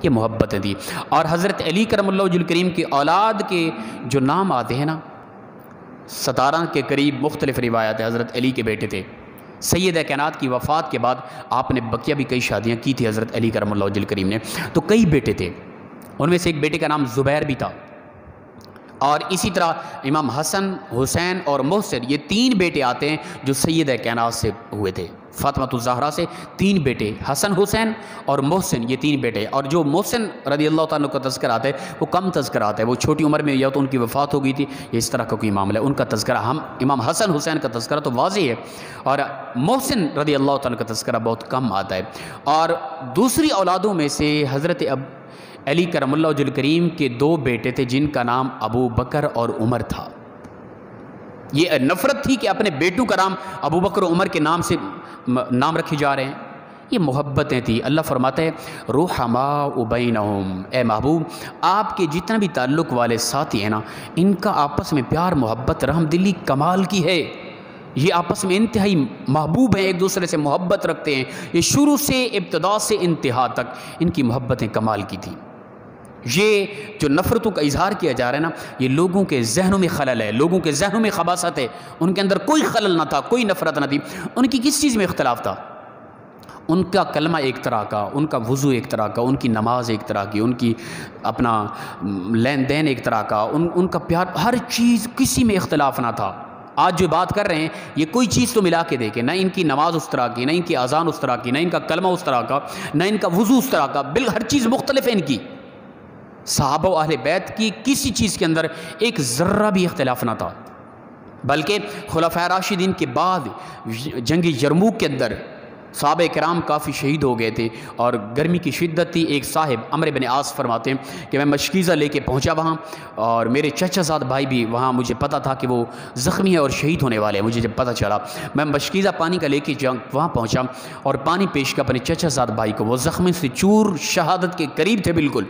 یہ محبتیں تھی۔ اور حضرت علی کرم اللہ وجہ الکریم کی اولاد کے جو نام آتے ہیں نا، 17 کے قریب مختلف روایات ہیں، حضرت علی کے بیٹے تھے۔ سید کائنات کی وفات کے بعد آپ نے بقیہ بھی کئی شادیاں کی تھی حضرت علی کرم اللہ وجہ الکریم نے، تو کئی بیٹے تھے، ان میں سے ایک بیٹے کا نام زبیر بھی تھا۔ اور اسی طرح امام حسن، حسین اور محسن، یہ 3 بیٹے آتے ہیں جو سید کائنات سے ہوئے تھے، فاطمہ الزہرا سے 3 بیٹے، حسن، حسین اور محسن، یہ 3 بیٹے۔ اور جو محسن رضی اللہ تعالیٰ کا تذکرہ آتا ہے وہ کم تذکرہ آتا ہے، وہ چھوٹی عمر میں یا تو ان کی وفات ہو گئی تھی یا اس طرح کا کوئی معاملہ ہے، ان کا تذکرہ ہم امام حسن حسین کا تذکرہ تو واضح ہے، اور محسن رضی اللہ تعالیٰ کا تذکرہ بہت کم آتا ہے۔ اور دوسری اولادوں میں سے حضرت علی کرم اللہ وجہ الکریم کے 2 بیٹے تھے جن کا نام ابو بکر اور عمر تھا۔ یہ نفرت تھی کہ اپنے بیٹوں کا نام ابو بکر و عمر کے نام سے نام رکھے جا رہے ہیں، یہ محبتیں تھیں۔ اللہ فرماتا ہے رحماء بینہم، اے محبوب آپ کے جتنا بھی تعلق والے ساتھی ہیں نا، ان کا آپس میں پیار محبت رحم دلی کمال کی ہے، یہ آپس میں انتہائی محبوب ہیں، ایک دوسرے سے محبت رکھتے ہیں، یہ شروع سے ابتدا سے انتہا تک ان کی محبتیں کمال کی تھیں۔ یہ جو نفرتوں کا اظہار کیا جا رہا ہے نا، یہ لوگوں کے ذہنوں میں خلل ہے، لوگوں کے ذہنوں میں خباثت ہے، ان کے اندر کوئی خلل نہ تھا، کوئی نفرت نہ تھی۔ ان کی کس چیز میں اختلاف تھا؟ ان کا کلمہ ایک طرح کا، ان کا وضو ایک طرح کا، ان کی نماز ایک طرح کی، ان کی اپنا لین دین ایک طرح کا، ان کا پیار، ہر چیز کسی میں اختلاف نہ تھا۔ آج جو بات کر رہے ہیں یہ کوئی چیز تو ملا کے دیکھیں، نہ ان کی نماز اس طرح کی، نہ ان کی اذان اس طرح کی، نہ ان کا کلمہ اس طرح کا، نہ ان کا وضو اس طرح کا، ہر چیز مختلف ہے ان کی۔ صحابہ و اہل بیت کی کسی چیز کے اندر ایک ذرہ بھی اختلاف نہ تھا، بلکہ خلفائے راشدین کے بعد جنگ یرموک کے اندر صحابہ کرام کافی شہید ہو گئے تھے اور گرمی کی شدت تھی۔ ایک صاحب عمرو بن عاص فرماتے ہیں کہ میں مشکیزہ لے کے پہنچا وہاں، اور میرے چچا زاد بھائی بھی وہاں، مجھے پتہ تھا کہ وہ زخمی ہے اور شہید ہونے والے ہیں، مجھے جب پتہ چلا میں مشکیزہ پانی کا لے کے وہاں پہنچا اور پانی پیش کیا اپنے چچا زاد بھائی کو، وہ زخمی سے چور شہادت کے قریب تھے بالکل۔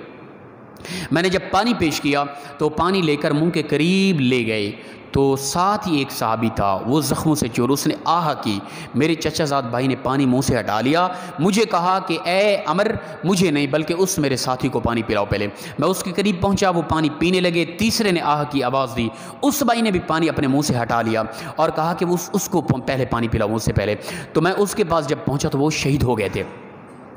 میں نے جب پانی پیش کیا تو پانی لے کر منہ کے قریب لے گئے، تو ساتھ ہی ایک صحابی تھا وہ زخموں سے چور، اس نے آہ کی، میرے چچا زاد بھائی نے پانی منہ سے ہٹا لیا، مجھے کہا کہ اے عمر مجھے نہیں بلکہ اس میرے ساتھی کو پانی پلاؤ پہلے۔ میں اس کے قریب پہنچا، وہ پانی پینے لگے، تیسرے نے آہ کی آواز دی، اس بھائی نے بھی پانی اپنے منہ سے ہٹا لیا اور کہا کہ اس کو پہلے پانی پلاؤ مجھ سے پہلے۔ تو میں اس کے پاس جب پہنچا تو وہ شہید ہو گئے تھے۔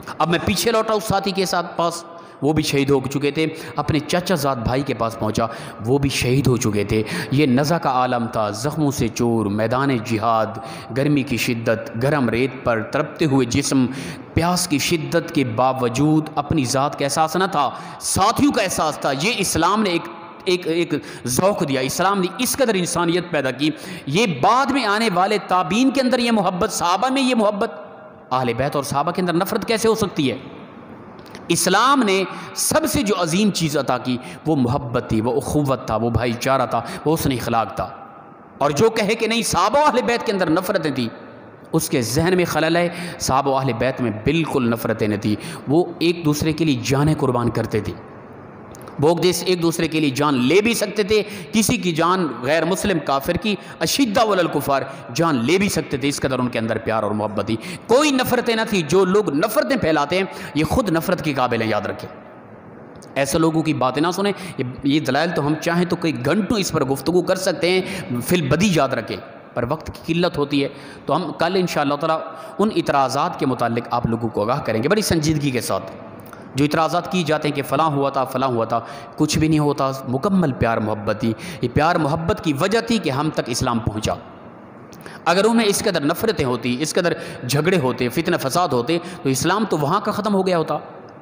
اب میں پیچھے لوٹا اس ساتھی کے ساتھ پاس، وہ بھی شہید ہو چکے تھے، اپنے چچا زاد بھائی کے پاس پہنچا، وہ بھی شہید ہو چکے تھے۔ یہ نزع کا عالم تھا، زخموں سے چور، میدان جہاد، گرمی کی شدت، گرم ریت پر تڑپتے ہوئے جسم، پیاس کی شدت کے باوجود اپنی ذات کا احساس نہ تھا، ساتھیوں کا احساس تھا۔ یہ اسلام نے ایک ذوق دیا، اسلام نے اس قدر انسانیت پیدا کی۔ یہ بعد میں آنے والے تابعین کے اندر یہ محبت، صحابہ میں یہ محبت، اہل بیت اور صحابہ کے اندر نفرت کیسے ہو سکتی ہے؟ اسلام نے سب سے جو عظیم چیز عطا کی وہ محبت تھی، وہ اخوت تھا، وہ بھائی چارہ تھا، وہ حسن اخلاق تھا۔ اور جو کہے کہ نہیں صحابہ و اہل بیت کے اندر نفرتیں تھیں، اس کے ذہن میں خلل ہے۔ صحابہ و اہل بیت میں بالکل نفرتیں نہ تھیں، وہ ایک دوسرے کے لیے جانیں قربان کرتے تھے، وہ ایک دوسرے کے لیے جان لے بھی سکتے تھے، کسی کی جان غیر مسلم کافر کی اشداء علی الکفار جان لے بھی سکتے تھے، اس قدر ان کے اندر پیار اور محبت تھی، کوئی نفرتیں نہ تھی۔ جو لوگ نفرتیں پھیلاتے ہیں یہ خود نفرت کے قابل ہیں، یاد رکھیں، ایسے لوگوں کی باتیں نہ سنیں۔ یہ دلائل تو ہم چاہیں تو کئی گھنٹوں اس پر گفتگو کر سکتے ہیں، فی البدی یاد رکھیں، پر وقت کی قلت ہوتی ہے، تو ہم کل انشاءاللہ تعالی ان اعتراضات کے متعلق آپ لوگوں کو آگاہ کریں گے بڑی سنجیدگی کے ساتھ۔ جو اعتراضات کی جاتے ہیں کہ فلاں ہوا تھا فلاں ہوا تھا، کچھ بھی نہیں ہوتا، مکمل پیار محبت تھی۔ یہ پیار محبت کی وجہ تھی کہ ہم تک اسلام پہنچا۔ اگر انہیں اس قدر نفرتیں ہوتی، اس قدر جھگڑے ہوتے، فتنہ فساد ہوتے، تو اسلام تو وہاں کا ختم ہو گیا ہوتا،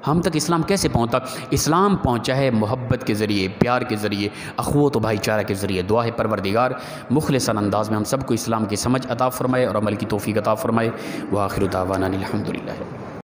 ہم تک اسلام کیسے پہنچتا؟ اسلام پہنچا ہے محبت کے ذریعے، پیار کے ذریعے، اخوت و بھائی چارہ کے ذریعے۔ دعا ہے پروردگار مخلصاً انداز میں ہم سب کو اسلام کی سمجھ عطا فرمائے اور عمل کی توفیق عطا فرمائے۔ وآخر دعوانا الحمدللہ۔